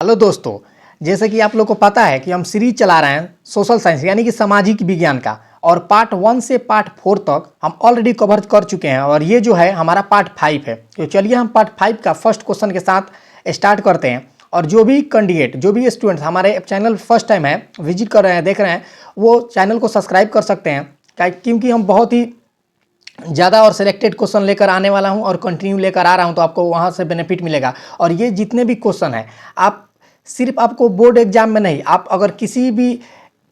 Hello दोस्तों, जैसे कि आप लोग को पता है कि हम सीरीज चला रहे हैं सोशल साइंस यानी कि सामाजिक विज्ञान का, और पार्ट 1 से पार्ट 4 तक हम ऑलरेडी कवर कर चुके हैं और ये जो है हमारा पार्ट 5 है। तो चलिए हम पार्ट 5 का फर्स्ट क्वेश्चन के साथ स्टार्ट करते हैं। और जो भी कैंडिडेट, जो भी स्टूडेंट्स हमारे चैनल फर्स्ट टाइम है विजिट कर रहे हैं, देख रहे हैं, वो चैनल को सब्सक्राइब कर सकते हैं, क्योंकि हम बहुत ही ज़्यादा और सिलेक्टेड क्वेश्चन लेकर आने वाला हूं और कंटिन्यू लेकर आ रहा हूं, तो आपको वहां से बेनिफिट मिलेगा। और ये जितने भी क्वेश्चन हैं, आप सिर्फ आपको बोर्ड एग्जाम में नहीं, आप अगर किसी भी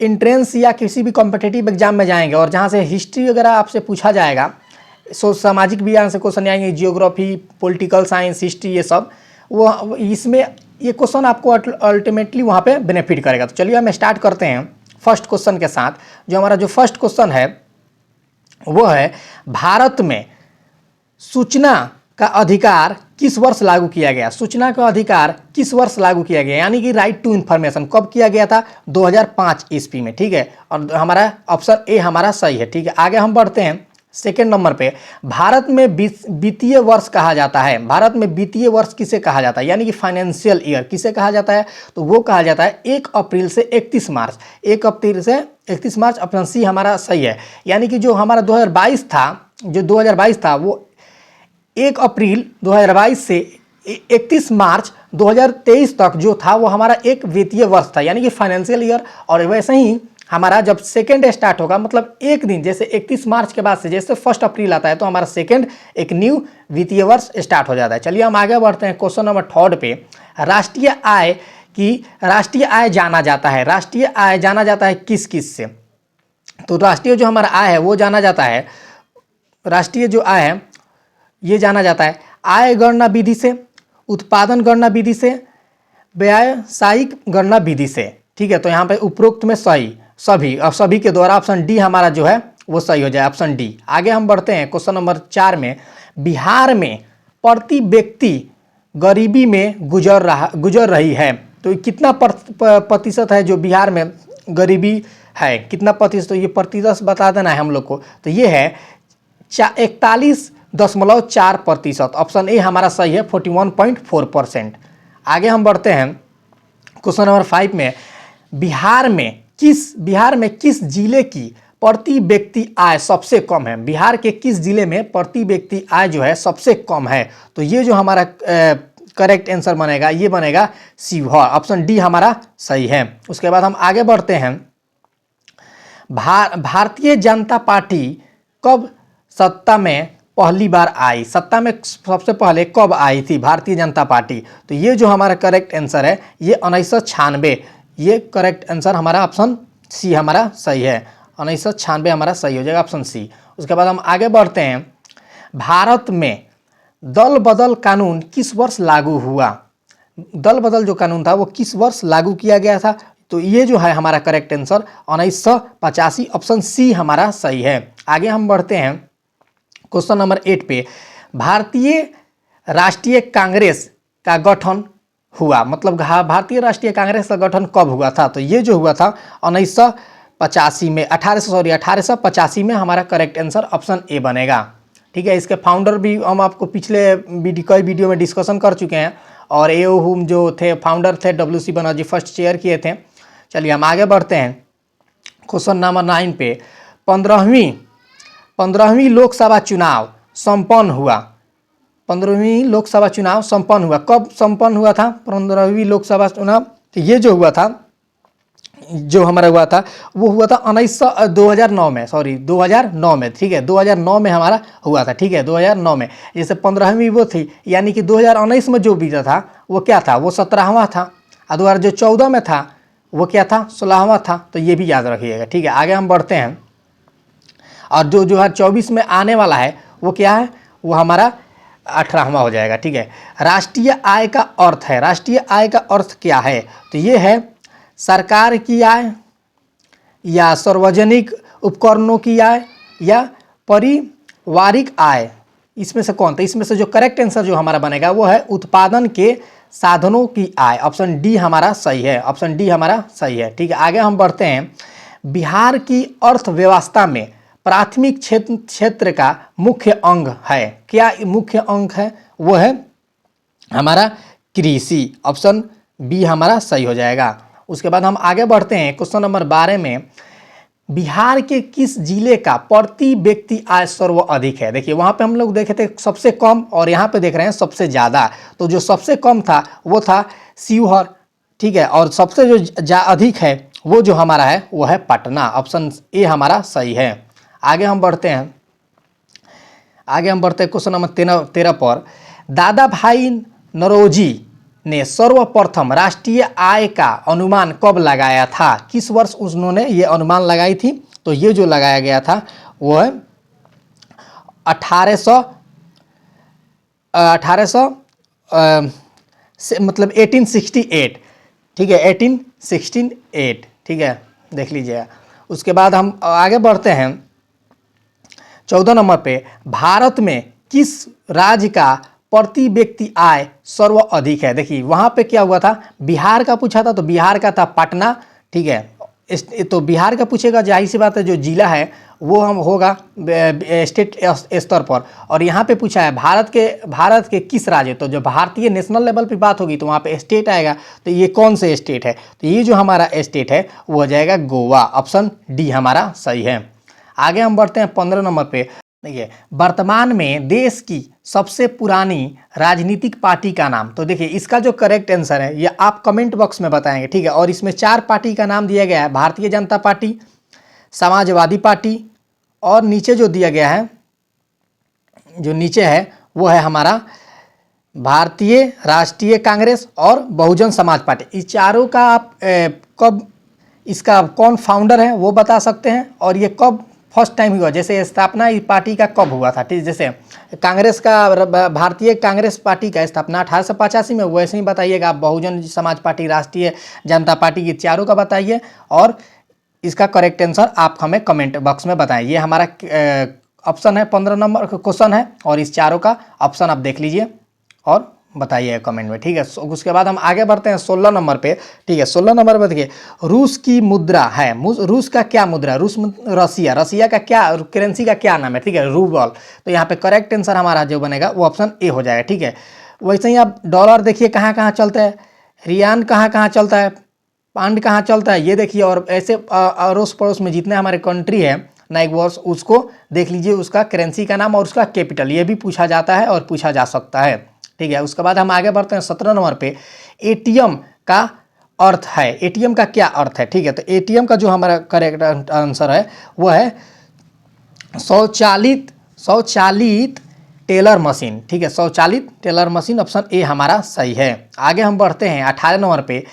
इंट्रेंस या किसी भी कॉम्पिटिटिव एग्जाम में जाएंगे और जहां से हिस्ट्री वगैरह आपसे पूछा जाएगा, सामाजिक विज्ञान से क्वेश्चन आएंगे, जियोग्राफी, पॉलिटिकल साइंस, हिस्ट्री, ये सब, वो इसमें ये क्वेश्चन आपको अल्टीमेटली वहाँ पे बेनिफिट करेगा। तो चलिए हम स्टार्ट करते हैं फर्स्ट क्वेश्चन के साथ। जो हमारा जो फर्स्ट क्वेश्चन है वो है, भारत में सूचना का अधिकार किस वर्ष लागू किया गया? सूचना का अधिकार किस वर्ष लागू किया गया, यानी कि राइट टू इन्फॉर्मेशन कब किया गया था? 2005 ईस्वी में। ठीक है, और हमारा ऑप्शन ए हमारा सही है। ठीक है, आगे हम बढ़ते हैं सेकेंड नंबर पे। भारत में वित्तीय वर्ष कहा जाता है। भारत में वित्तीय वर्ष किसे कहा जाता है, यानी कि फाइनेंशियल ईयर किसे कहा जाता है? तो वो कहा जाता है 1 अप्रैल से 31 मार्च। 1 अप्रैल से 31 मार्च, ऑप्शन सी हमारा सही है। यानी कि जो हमारा 2022 था, वो 1 अप्रैल 2022 से 31 मार्च 2023 तक जो था वो हमारा एक वित्तीय वर्ष था, यानी कि फाइनेंशियल ईयर। और वैसे ही हमारा जब सेकेंड स्टार्ट होगा, मतलब एक दिन, जैसे 31 मार्च के बाद से जैसे 1 अप्रैल आता है, तो हमारा सेकेंड एक न्यू वित्तीय वर्ष स्टार्ट हो जाता है। चलिए हम आगे बढ़ते हैं क्वेश्चन नंबर 3 पे। राष्ट्रीय आय जाना जाता है। राष्ट्रीय आय जाना जाता है किस किस से? तो राष्ट्रीय जो हमारा आय है वो जाना जाता है, राष्ट्रीय जो आय है ये जाना जाता है आय गणना विधि से, उत्पादन गणना विधि से, व्यावसायिक गणना विधि से। ठीक है, तो यहाँ पे उपरोक्त में सभी के द्वारा ऑप्शन डी हमारा जो है वो सही हो जाए, ऑप्शन डी। आगे हम बढ़ते हैं क्वेश्चन नंबर 4 में। बिहार में प्रति व्यक्ति गरीबी में गुजर रही है। तो कितना प्रतिशत है जो बिहार में गरीबी है, कितना प्रतिशत? तो ये प्रतिशत बता देना है हम लोग को। तो ये है 41.4%। ऑप्शन ए हमारा सही है, 41.4%। आगे हम बढ़ते हैं क्वेश्चन नंबर 5 में। बिहार में किस जिले की प्रति व्यक्ति आय सबसे कम है? बिहार के किस जिले में प्रति व्यक्ति आय जो है सबसे कम है? तो ये जो हमारा करेक्ट आंसर बनेगा, ये बनेगा शिवहर, ऑप्शन डी हमारा सही है। उसके बाद हम आगे बढ़ते हैं। भारतीय जनता पार्टी कब सत्ता में पहली बार आई? सत्ता में सबसे पहले कब आई थी भारतीय जनता पार्टी? तो ये जो हमारा करेक्ट आंसर है ये 1996। ये करेक्ट आंसर हमारा ऑप्शन सी हमारा सही है, 1996 हमारा सही हो जाएगा, ऑप्शन सी। उसके बाद हम आगे बढ़ते हैं। भारत में दल बदल कानून किस वर्ष लागू हुआ? दल बदल जो कानून था वो किस वर्ष लागू किया गया था? तो ये जो है हमारा करेक्ट आंसर 1985, ऑप्शन सी हमारा सही है। आगे हम बढ़ते हैं क्वेश्चन नंबर 8 पे। भारतीय राष्ट्रीय कांग्रेस का गठन हुआ, मतलब भारतीय राष्ट्रीय कांग्रेस का गठन कब हुआ था? तो ये जो हुआ था 1985 में, 1885 में हमारा करेक्ट आंसर ऑप्शन ए बनेगा। ठीक है, इसके फाउंडर भी हम आपको पिछले कई वीडियो में डिस्कशन कर चुके हैं, और एओहुम जो थे फाउंडर थे, WC बनर्जी फर्स्ट चेयर किए थे। चलिए हम आगे बढ़ते हैं क्वेश्चन नंबर 9 पे। 15वीं लोकसभा चुनाव संपन्न हुआ। 15वीं लोकसभा चुनाव संपन्न हुआ, कब संपन्न हुआ था 15वीं लोकसभा चुनाव? तो ये जो हुआ था, जो हमारा हुआ था वो हुआ था 2009 में, 2009 में। ठीक है, 2009 में हमारा हुआ था। ठीक है, 2009 में। जैसे 15वीं वो थी, यानी कि 2019 में जो बीता था वो क्या था? वो 17वां था। और 2014 में था वो क्या था? 16वां था। तो ये भी याद रखिएगा। ठीक है, आगे हम बढ़ते हैं। और जो 2024 में आने वाला है वो क्या है? वो हमारा 18वां हो जाएगा। ठीक है, राष्ट्रीय आय का अर्थ है, राष्ट्रीय आय का अर्थ क्या है? तो ये है सरकार की आय, या सार्वजनिक उपकरणों की आय, या पारिवारिक आय। इसमें से कौन? तो इसमें से जो करेक्ट आंसर जो हमारा बनेगा वो है उत्पादन के साधनों की आय, ऑप्शन डी हमारा सही है, ऑप्शन डी हमारा सही है। ठीक है, आगे हम बढ़ते हैं। बिहार की अर्थव्यवस्था में प्राथमिक क्षेत्र का मुख्य अंग है, क्या मुख्य अंग है? वो है हमारा कृषि, ऑप्शन बी हमारा सही हो जाएगा। उसके बाद हम आगे बढ़ते हैं क्वेश्चन नंबर 12 में, बिहार के किस जिले का प्रति व्यक्ति आय सर्वाधिक है। देखिए वहाँ पे हम लोग देखे थे सबसे कम और यहाँ पे देख रहे हैं सबसे ज़्यादा। तो जो सबसे कम था वो था शिवहर, ठीक है, और सबसे जो अधिक है वो जो हमारा है वो है पटना। ऑप्शन ए हमारा सही है। आगे हम बढ़ते हैं क्वेश्चन नंबर 13 पर, दादा भाई नौरोजी ने सर्वप्रथम राष्ट्रीय आय का अनुमान कब लगाया था। किस वर्ष उन्होंने ये अनुमान लगाई थी। तो ये जो लगाया गया था वो है 1800 मतलब 1868, ठीक है, 1868, ठीक है, देख लीजिएगा। उसके बाद हम आगे बढ़ते हैं 14 नंबर पे, भारत में किस राज्य का प्रति व्यक्ति आय सर्वाधिक है। देखिए वहाँ पे क्या हुआ था, बिहार का पूछा था तो बिहार का था पटना, ठीक है। तो बिहार का पूछेगा, जाहिर सी बात है जो जिला है वो हम होगा स्टेट स्तर पर, और यहाँ पे पूछा है भारत के किस राज्य, तो जो भारतीय नेशनल लेवल पे बात होगी तो वहाँ पे स्टेट आएगा। तो ये कौन से स्टेट है, तो ये जो हमारा स्टेट है वो हो जाएगा गोवा। ऑप्शन डी हमारा सही है। आगे हम बढ़ते हैं 15 नंबर पे। देखिए वर्तमान में देश की सबसे पुरानी राजनीतिक पार्टी का नाम। तो देखिए इसका जो करेक्ट आंसर है ये आप कमेंट बॉक्स में बताएंगे, ठीक है। और इसमें 4 पार्टी का नाम दिया गया है, भारतीय जनता पार्टी, समाजवादी पार्टी, और नीचे जो दिया गया है, जो नीचे है वो है हमारा भारतीय राष्ट्रीय कांग्रेस और बहुजन समाज पार्टी। इस चारों का आप कब इसका कौन फाउंडर है वो बता सकते हैं, और ये कब फर्स्ट टाइम हुआ, जैसे स्थापना इस पार्टी का कब हुआ था, ठीक। जैसे कांग्रेस का, भारतीय कांग्रेस पार्टी का स्थापना 1885 में, वैसे ही बताइएगा। आप बहुजन समाज पार्टी, राष्ट्रीय जनता पार्टी, ये चारों का बताइए, और इसका करेक्ट आंसर आप हमें कमेंट बॉक्स में बताएं। ये हमारा ऑप्शन है 15 नंबर क्वेश्चन है, और इस चारों का ऑप्शन आप देख लीजिए और बताइए कमेंट में, ठीक है। उसके बाद हम आगे बढ़ते हैं 16 नंबर पे, ठीक है। 16 नंबर पर देखिए, रूस की मुद्रा है, रूस का क्या मुद्रा, रसिया का क्या करेंसी का क्या नाम है, ठीक है, रूबल। तो यहाँ पे करेक्ट आंसर हमारा जो बनेगा वो ऑप्शन ए हो जाएगा, ठीक है। वैसे ही आप डॉलर देखिए कहाँ कहाँ चलता है, रियान कहाँ कहाँ चलता है, पाउंड कहाँ चलता है, ये देखिए। और ऐसे अड़ोस पड़ोस में जितने हमारे कंट्री है नाइक वर्स, उसको देख लीजिए, उसका करेंसी का नाम और उसका कैपिटल, ये भी पूछा जाता है और पूछा जा सकता है, ठीक है। उसके बाद हम आगे बढ़ते हैं 17 नंबर पे, एटीएम का अर्थ है, एटीएम का क्या अर्थ है, ठीक है। तो एटीएम का जो हमारा करेक्ट आंसर है वो है स्वचालित टेलर मशीन, ठीक है, स्वचालित टेलर मशीन। ऑप्शन ए हमारा सही है। आगे हम बढ़ते हैं 18 नंबर पे,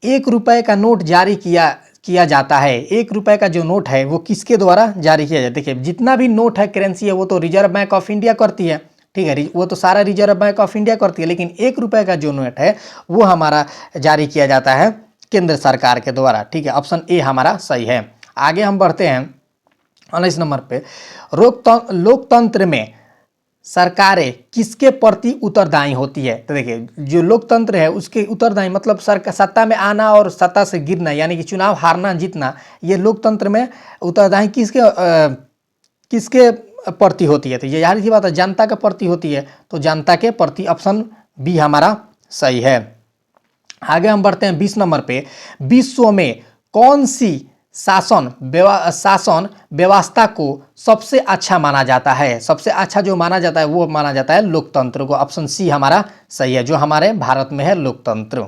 1 रुपये का नोट जारी किया जाता है। 1 रुपये का जो नोट है वो किसके द्वारा जारी किया जाता है। देखिए जितना भी नोट है, करेंसी है, वो तो रिजर्व बैंक ऑफ इंडिया करती है, ठीक है, वो तो सारा रिजर्व बैंक ऑफ इंडिया करती है। लेकिन 1 रुपये का जो नोट है वो हमारा जारी किया जाता है केंद्र सरकार के द्वारा, ठीक है। ऑप्शन ए हमारा सही है। आगे हम बढ़ते हैं 19 नंबर पे, लोकतंत्र में सरकारें किसके प्रति उत्तरदायी होती है। तो देखिए जो लोकतंत्र है उसके उत्तरदायी मतलब सत्ता में आना और सत्ता से गिरना, यानी कि चुनाव हारना जीतना, ये लोकतंत्र में उत्तरदायी किसके प्रति होती है। तो ये जाहिर सी बात है जनता के प्रति होती है, तो जनता के प्रति। ऑप्शन बी हमारा सही है। आगे हम बढ़ते हैं 20 नंबर पे, विश्व में कौन सी शासन व्यवस्था को सबसे अच्छा माना जाता है। सबसे अच्छा जो माना जाता है वो माना जाता है लोकतंत्र को। ऑप्शन सी हमारा सही है, जो हमारे भारत में है लोकतंत्र।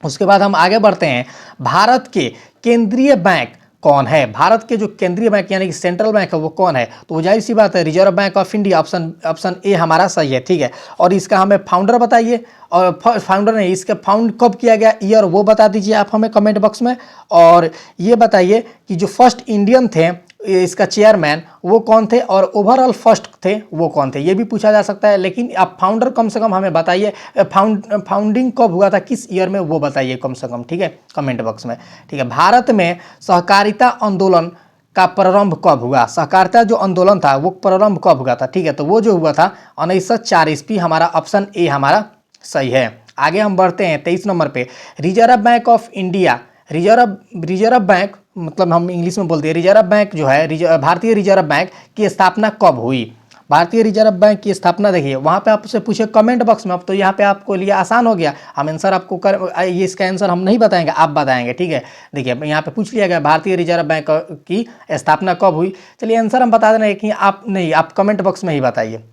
उसके बाद हम आगे बढ़ते हैं, भारत के केंद्रीय बैंक कौन है। भारत के जो केंद्रीय बैंक यानी कि सेंट्रल बैंक है वो कौन है, तो वो जाहिर सी बात है reserve bank of India. Option A हमारा सही है, ठीक है। और इसका हमें फाउंडर बताइए, और फाउंडर नहीं, इसका फाउंड कब किया गया, ईयर वो बता दीजिए आप हमें कमेंट बॉक्स में। और ये बताइए कि जो फर्स्ट इंडियन थे इसका चेयरमैन वो कौन थे, और ओवरऑल फर्स्ट थे वो कौन थे, ये भी पूछा जा सकता है। लेकिन आप फाउंडर कम से कम हमें बताइए, फाउंडिंग कब हुआ था, किस ईयर में, वो बताइए कम से कम, ठीक है, कमेंट बॉक्स में, ठीक है। भारत में सहकारिता आंदोलन का प्रारंभ कब हुआ, सहकारिता जो आंदोलन था वो प्रारंभ कब हुआ था, ठीक है। तो वो जो हुआ था 1904 ईस्वी, हमारा ऑप्शन ए हमारा सही है। आगे हम बढ़ते हैं 23 नंबर पे, reserve bank of India, reserve bank मतलब हम इंग्लिश में बोलते हैं रिजर्व बैंक जो है, भारतीय रिजर्व बैंक की स्थापना कब हुई। भारतीय रिजर्व बैंक की स्थापना देखिए, वहाँ पे आपसे पूछे कमेंट बॉक्स में, अब तो यहाँ पे आपको लिए आसान हो गया, हम आंसर आपको ये इसका आंसर हम नहीं बताएंगे, आप बताएंगे, ठीक है। देखिए यहाँ पे पूछ लिया गया भारतीय रिजर्व बैंक की स्थापना कब हुई। चलिए आंसर हम बता दे रहे हैं कि आप नहीं, आप कमेंट बॉक्स में ही बताइए।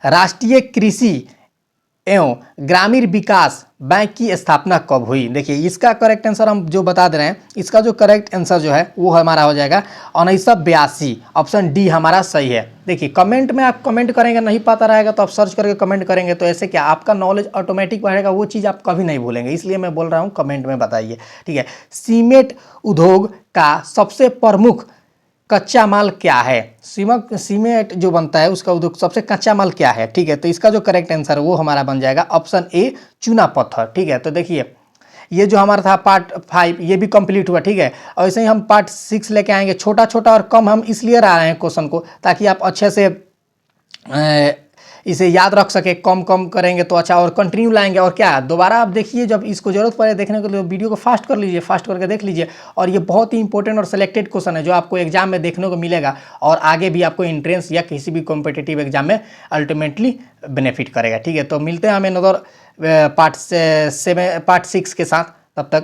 राष्ट्रीय कृषि एवं ग्रामीण विकास बैंक की स्थापना कब हुई। देखिए इसका करेक्ट आंसर हम जो बता दे रहे हैं, इसका जो करेक्ट आंसर जो है वो हमारा हो जाएगा 1982, ऑप्शन डी हमारा सही है। देखिए कमेंट में आप कमेंट करेंगे, नहीं पता रहेगा तो आप सर्च करके कमेंट करेंगे, तो ऐसे क्या आपका नॉलेज ऑटोमेटिक बढ़ेगा, वो चीज़ आप कभी नहीं भूलेंगे, इसलिए मैं बोल रहा हूँ कमेंट में बताइए, ठीक है। सीमेंट उद्योग का सबसे प्रमुख कच्चा माल क्या है। सीमेंट जो बनता है उसका उद्योग सबसे कच्चा माल क्या है, ठीक है। तो इसका जो करेक्ट आंसर है वो हमारा बन जाएगा ऑप्शन ए चूना पत्थर, ठीक है। तो देखिए ये जो हमारा था पार्ट 5 ये भी कंप्लीट हुआ, ठीक है। और ऐसे ही हम पार्ट 6 लेके आएंगे, छोटा छोटा और कम हम इसलिए ला रहे हैं क्वेश्चन को ताकि आप अच्छे से इसे याद रख सके, कम कम करेंगे तो अच्छा, और कंटिन्यू लाएंगे। और क्या दोबारा आप देखिए, जब इसको जरूरत पड़े देखने के लिए वीडियो को फास्ट कर लीजिए, फास्ट करके देख लीजिए। और ये बहुत ही इंपॉर्टेंट और सिलेक्टेड क्वेश्चन है जो आपको एग्जाम में देखने को मिलेगा और आगे भी आपको एंट्रेंस या किसी भी कॉम्पिटिटिव एग्जाम में अल्टीमेटली बेनिफिट करेगा, ठीक है। तो मिलते हैं हमें नदर पार्ट 6 के साथ, तब तक